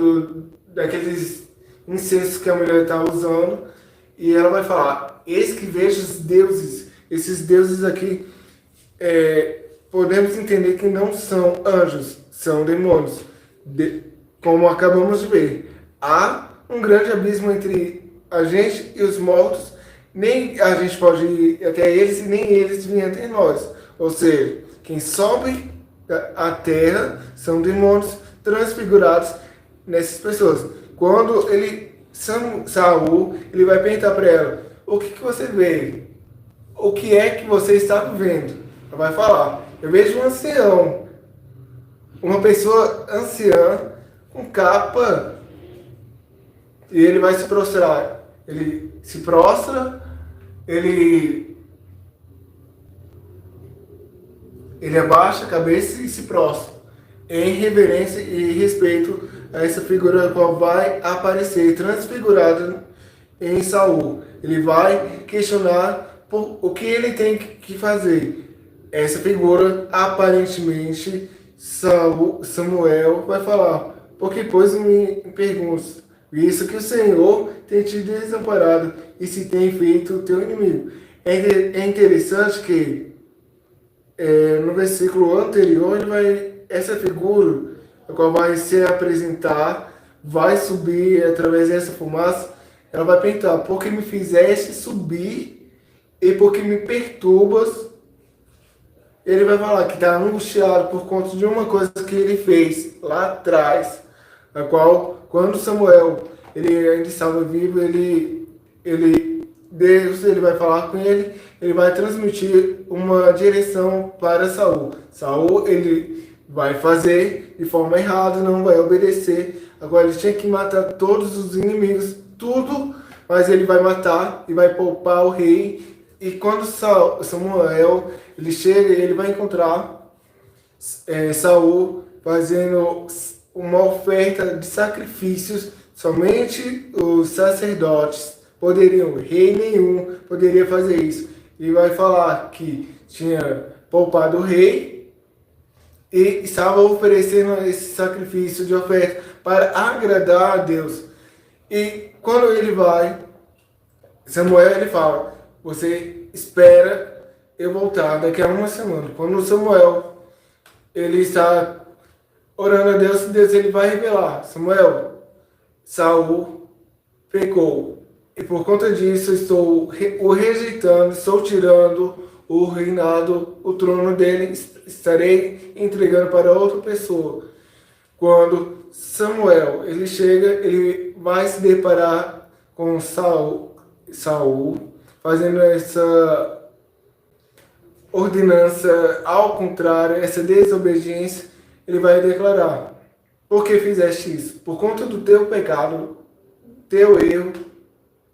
daqueles incensos que a mulher está usando, e ela vai falar, eis que vejo os deuses, esses deuses aqui, podemos entender que não são anjos, são demônios, como acabamos de ver. Há um grande abismo entre a gente e os mortos, nem a gente pode ir até eles e nem eles vêm até nós. Ou seja, quem sobe a terra são demônios transfigurados nessas pessoas. Quando Saul, ele vai perguntar para ela, o que você vê? O que é que você está vendo? Ela vai falar, eu vejo um ancião, uma pessoa anciã com capa, e ele vai se prostrar. Ele se prostra, ele abaixa a cabeça e se prostra, em reverência e respeito a essa figura qual vai aparecer transfigurada em Saul. Ele vai questionar o que ele tem que fazer. Essa figura, aparentemente, Samuel vai falar, porque pois me perguntas, isso que o Senhor tem te desamparado e se tem feito o teu inimigo. É interessante que no versículo anterior, essa figura, a qual vai se apresentar, vai subir através dessa fumaça, ela vai perguntar, por que me fizeste subir e por que me perturbas? Ele vai falar que está angustiado por conta de uma coisa que ele fez lá atrás, a qual, quando Samuel ele ainda estava vivo, Deus ele vai falar com ele, ele vai transmitir uma direção para Saul. Saul ele vai fazer de forma errada, não vai obedecer. Agora ele tinha que matar todos os inimigos, tudo, mas ele vai matar e vai poupar o rei. E quando Samuel ele chega, ele vai encontrar Saul fazendo uma oferta de sacrifícios. Somente os sacerdotes poderiam, rei nenhum poderia fazer isso. E vai falar que tinha poupado o rei e estava oferecendo esse sacrifício de oferta para agradar a Deus. E quando ele vai, Samuel ele fala, você espera eu voltar daqui a uma semana. Quando Samuel ele está orando a Deus, Deus ele vai revelar, Samuel, Saul pecou, e por conta disso estou o rejeitando, estou tirando o reinado, o trono dele, estarei entregando para outra pessoa. Quando Samuel ele chega, ele vai se deparar com Saul fazendo essa ordenança ao contrário, essa desobediência, ele vai declarar, por que fizeste isso? Por conta do teu pecado, teu erro,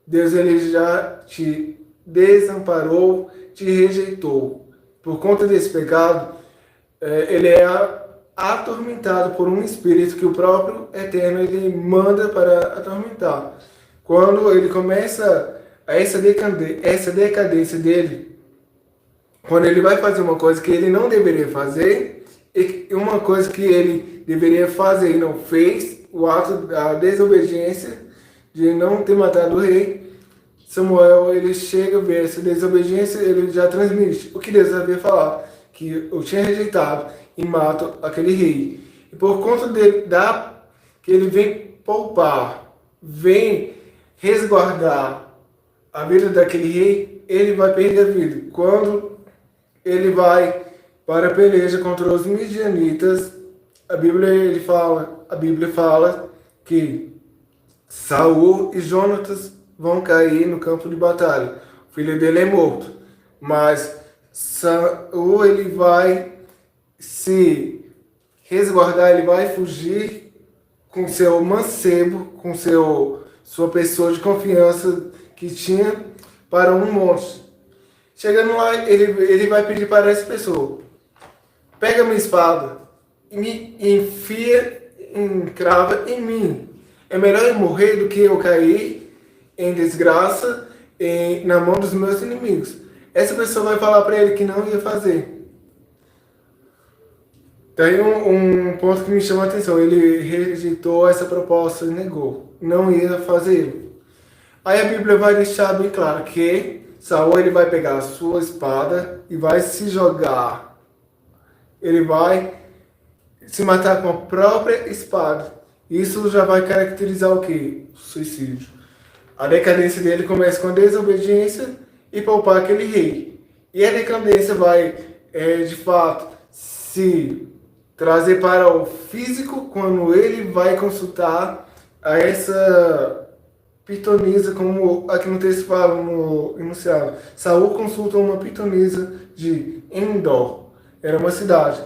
Deus ele já te desamparou, te rejeitou. Por conta desse pecado, ele é atormentado por um espírito que o próprio Eterno ele manda para atormentar. Quando ele começa essa decadência dele, quando ele vai fazer uma coisa que ele não deveria fazer, e uma coisa que ele deveria fazer e não fez, o ato da desobediência, de não ter matado o rei, Samuel ele chega a ver essa desobediência, ele já transmite o que Deus havia falado, que eu tinha rejeitado, e matam aquele rei. E por conta que ele vem poupar, vem resguardar a vida daquele rei, ele vai perder a vida. Quando ele vai para a peleja contra os midianitas, a Bíblia fala que Saul e Jonatas vão cair no campo de batalha. O filho dele é morto, mas Saul ele vai se resguardar, ele vai fugir com seu mancebo, com sua pessoa de confiança que tinha para um monte. Chegando lá, ele vai pedir para essa pessoa: pega minha espada e me enfia, encrava em mim. É melhor eu morrer do que eu cair em desgraça na mão dos meus inimigos. Essa pessoa vai falar para ele que não ia fazer. Tem um ponto que me chama a atenção. Ele rejeitou essa proposta e negou. Não ia fazer. Aí a Bíblia vai deixar bem claro que Saul ele vai pegar a sua espada e vai se jogar. Ele vai se matar com a própria espada. Isso já vai caracterizar o quê? O suicídio. A decadência dele começa com a desobediência e poupar aquele rei. E a decadência vai, de fato, se trazer para o físico quando ele vai consultar a essa pitonisa, como aqui no texto fala, no enunciado. Saul consulta uma pitonisa de Endor. Era uma cidade.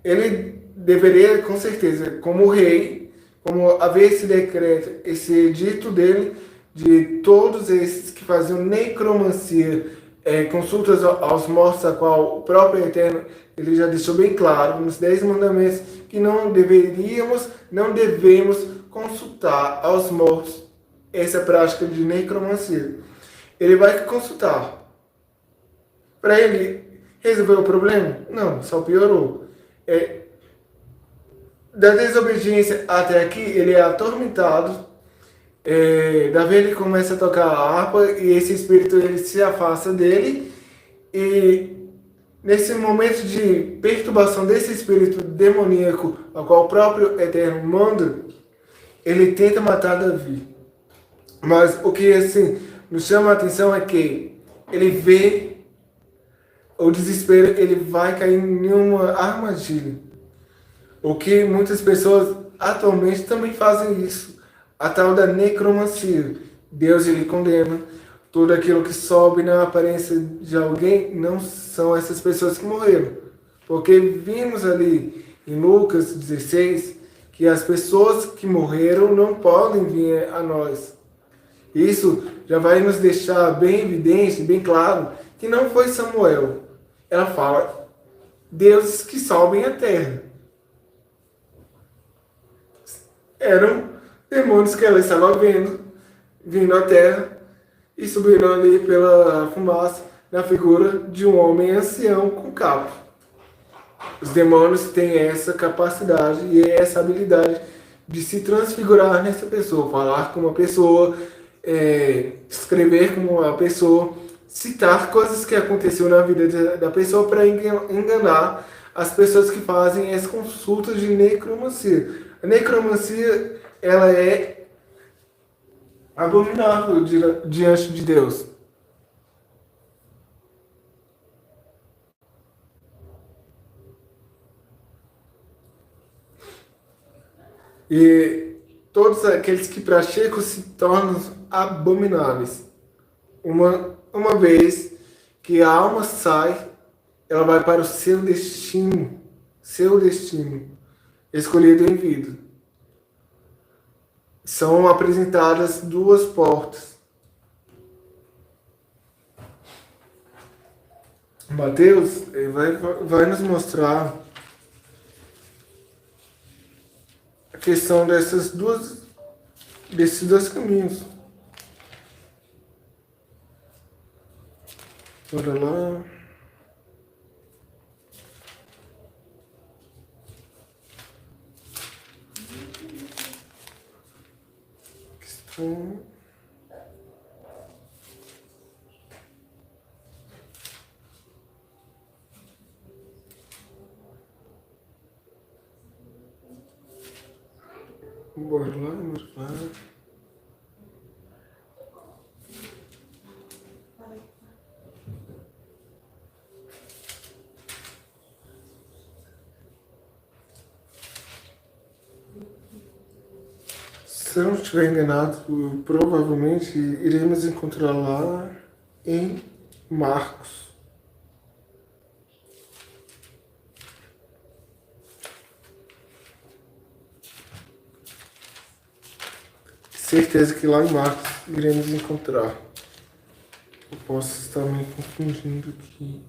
Ele deveria, com certeza, como rei, como haver esse decreto, esse edito dele, de todos esses que faziam necromancia, consultas aos mortos, a qual o próprio Eterno ele já deixou bem claro nos 10 mandamentos que não devemos consultar aos mortos essa prática de necromancia. Ele vai consultar. Para ele resolver o problema? Não, só piorou. Da desobediência até aqui, ele é atormentado. Davi ele começa a tocar a harpa e esse espírito ele se afasta dele. E nesse momento de perturbação desse espírito demoníaco, ao qual o próprio Eterno manda, ele tenta matar Davi. Mas o que assim nos chama a atenção é que ele vê o desespero, ele vai cair em uma armadilha. O que muitas pessoas atualmente também fazem isso. A tal da necromancia. Deus ele condena tudo aquilo que sobe na aparência de alguém, não são essas pessoas que morreram. Porque vimos ali em Lucas 16 que as pessoas que morreram não podem vir a nós. Isso já vai nos deixar bem evidente, bem claro, que não foi Samuel. Ela fala, deuses que sobem a terra. Eram demônios que ela estava vindo à terra e subiram ali pela fumaça na figura de um homem ancião com capa. Os demônios têm essa capacidade e essa habilidade de se transfigurar nessa pessoa, falar com uma pessoa, escrever com uma pessoa, citar coisas que aconteceu na vida da pessoa para enganar as pessoas que fazem as consultas de necromancia. A necromancia, ela é abominável diante de Deus. E todos aqueles que praticam se tornam abomináveis. Uma vez que a alma sai, ela vai para o seu destino escolhido em vida. São apresentadas duas portas. Mateus vai nos mostrar a questão desses dois caminhos. Bora lá. Questão. Bora lá, bora lá. Se eu não estiver enganado, provavelmente iremos encontrar lá em Marcos. Certeza que lá em Marcos iremos encontrar. Eu posso estar me confundindo aqui.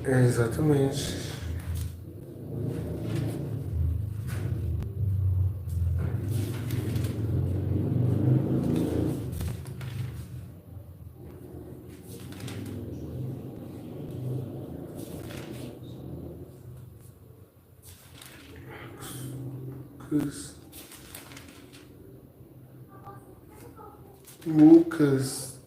É, exatamente. Lucas.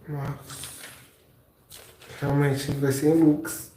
Marcos. Realmente vai ser em Lucas.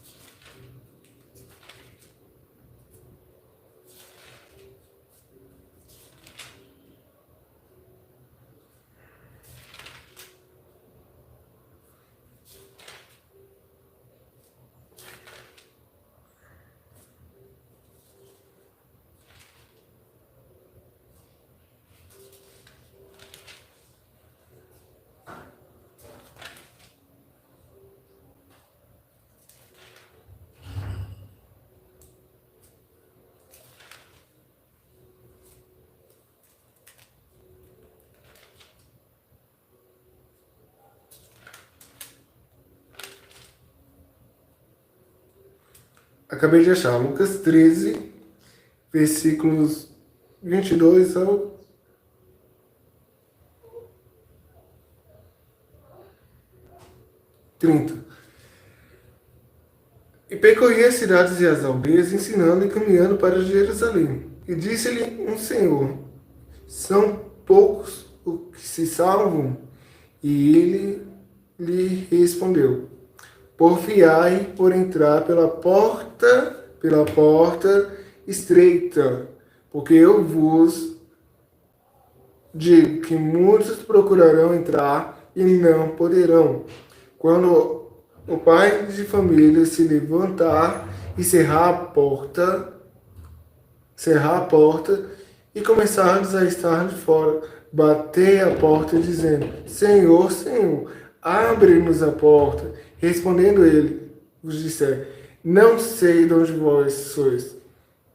Acabei de achar Lucas 13, versículos 22 ao 30. E percorria as cidades e as aldeias, ensinando e caminhando para Jerusalém. E disse-lhe um Senhor: são poucos os que se salvam? E ele lhe respondeu: porfiai por entrar pela porta estreita, porque eu vos digo que muitos procurarão entrar e não poderão. Quando o pai de família se levantar e cerrar a porta e começardes a estar de fora, batei a porta dizendo: Senhor, Senhor, abre-nos a porta. Respondendo ele, vos disser: não sei de onde vós sois.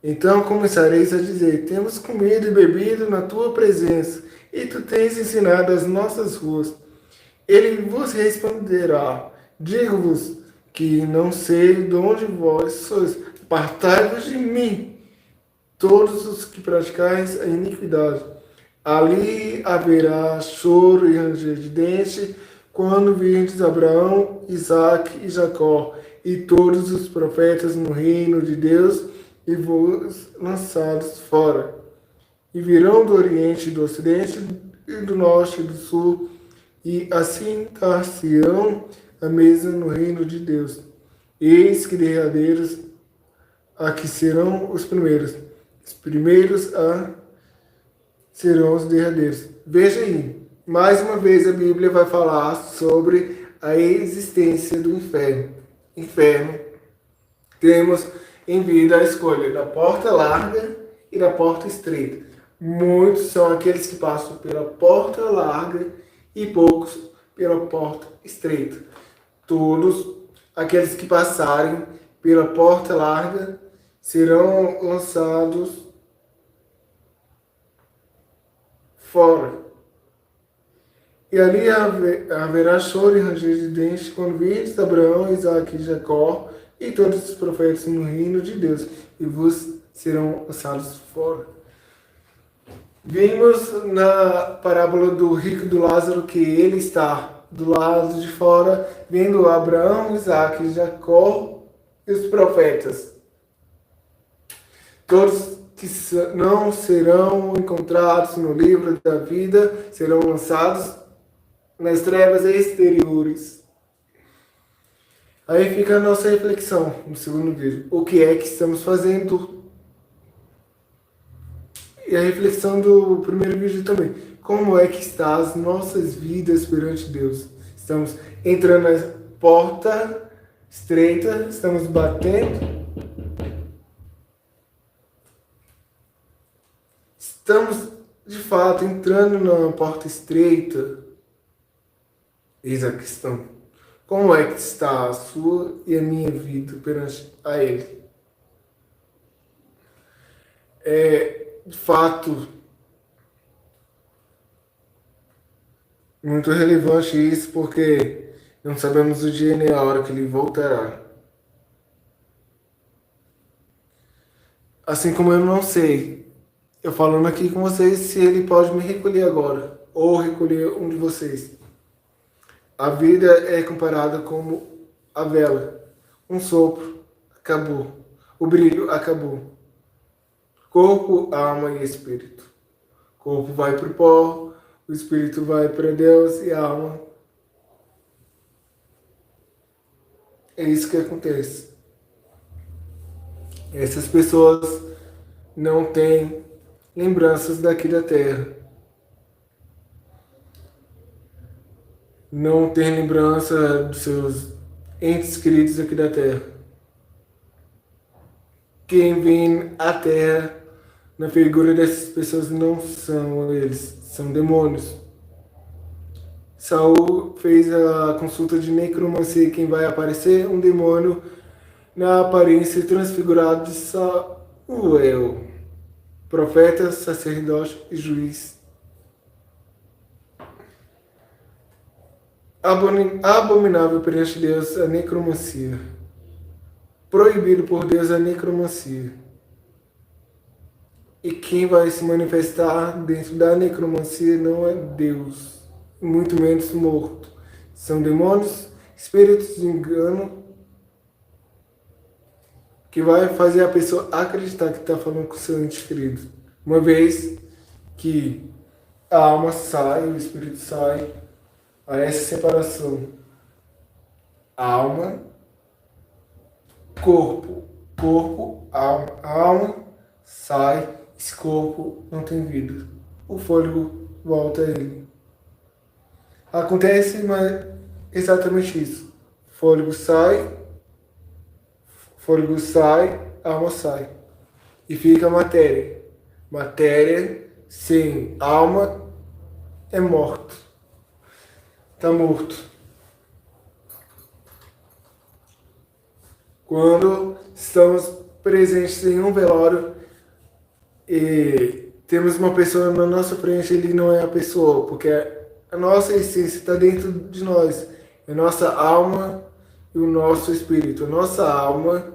Então começareis a dizer: temos comido e bebido na tua presença, e tu tens ensinado as nossas ruas. Ele vos responderá: digo-vos que não sei de onde vós sois. Apartai-vos de mim, todos os que praticais a iniquidade. Ali haverá choro e ranger de dente, quando virdes Abraão, Isaque e Jacó, e todos os profetas no reino de Deus, e vos lançados fora. E virão do Oriente, do Ocidente, e do Norte e do Sul, e assim dar-se-ão a mesa no reino de Deus. Eis que derradeiros aqui serão os primeiros serão os derradeiros. Veja aí, mais uma vez a Bíblia vai falar sobre a existência do inferno. Inferno, temos em vida a escolha da porta larga e da porta estreita. Muitos são aqueles que passam pela porta larga e poucos pela porta estreita. Todos aqueles que passarem pela porta larga serão lançados fora. E ali haverá choro e ranger de dentes quando virdes Abraão, Isaque e Jacó e todos os profetas no reino de Deus, e vos serão lançados fora. Vimos na parábola do rico e do Lázaro que ele está do lado de fora, vendo Abraão, Isaque, Jacó e os profetas. Todos que não serão encontrados no livro da vida serão lançados nas trevas exteriores. Aí fica a nossa reflexão no segundo vídeo. O que é que estamos fazendo? E a reflexão do primeiro vídeo também. Como é que está as nossas vidas perante Deus? Estamos entrando na porta estreita, estamos batendo. Estamos, de fato, entrando na porta estreita. Eis a questão. Como é que está a sua e a minha vida perante a Ele? De fato, muito relevante isso, porque não sabemos o dia nem a hora que Ele voltará. Assim como eu não sei, eu falando aqui com vocês, se Ele pode me recolher agora, ou recolher um de vocês. A vida é comparada como a vela. Um sopro, acabou. O brilho, acabou. Corpo, alma e espírito. O corpo vai para o pó, o espírito vai para Deus e a alma. É isso que acontece. Essas pessoas não têm lembranças daqui da terra. Não têm lembrança dos seus entes queridos aqui da terra. Quem vem à terra na figura dessas pessoas não são eles, são demônios. Saul fez a consulta de necromancia. Quem vai aparecer? Um demônio na aparência transfigurada de Samuel, profeta, sacerdote e juiz. Abominável perante Deus a necromancia. Proibido por Deus a necromancia. E quem vai se manifestar dentro da necromancia não é Deus, muito menos morto. São demônios, espíritos de engano, que vai fazer a pessoa acreditar que está falando com seu ente querido. Uma vez que a alma sai, o espírito sai, a essa separação. Alma, corpo, alma sai, esse corpo não tem vida. O fôlego volta a ele. Acontece, mas exatamente isso. Fôlego sai, alma sai. E fica a matéria. Matéria sem alma é morto. Está morto. Quando estamos presentes em um velório e temos uma pessoa na nossa frente, ele não é a pessoa, porque a nossa essência está dentro de nós. É a nossa alma e o nosso espírito. A nossa alma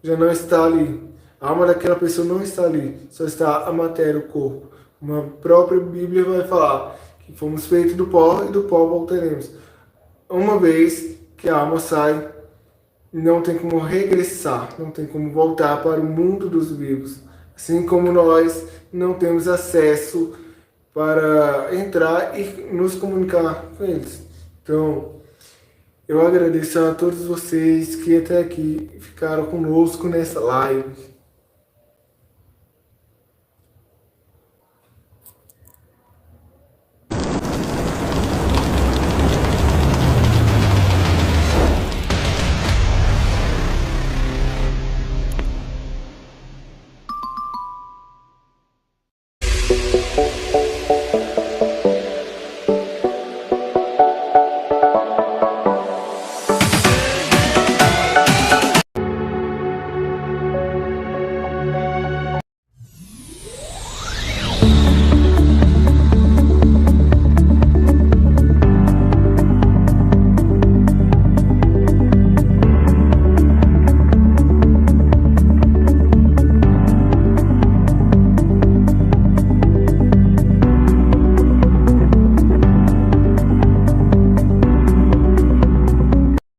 já não está ali. A alma daquela pessoa não está ali. Só está a matéria, o corpo. Uma própria Bíblia vai falar que fomos feitos do pó e do pó voltaremos. Uma vez que a alma sai, não tem como regressar, não tem como voltar para o mundo dos vivos. Assim como nós não temos acesso para entrar e nos comunicar com eles. Então, eu agradeço a todos vocês que até aqui ficaram conosco nessa live.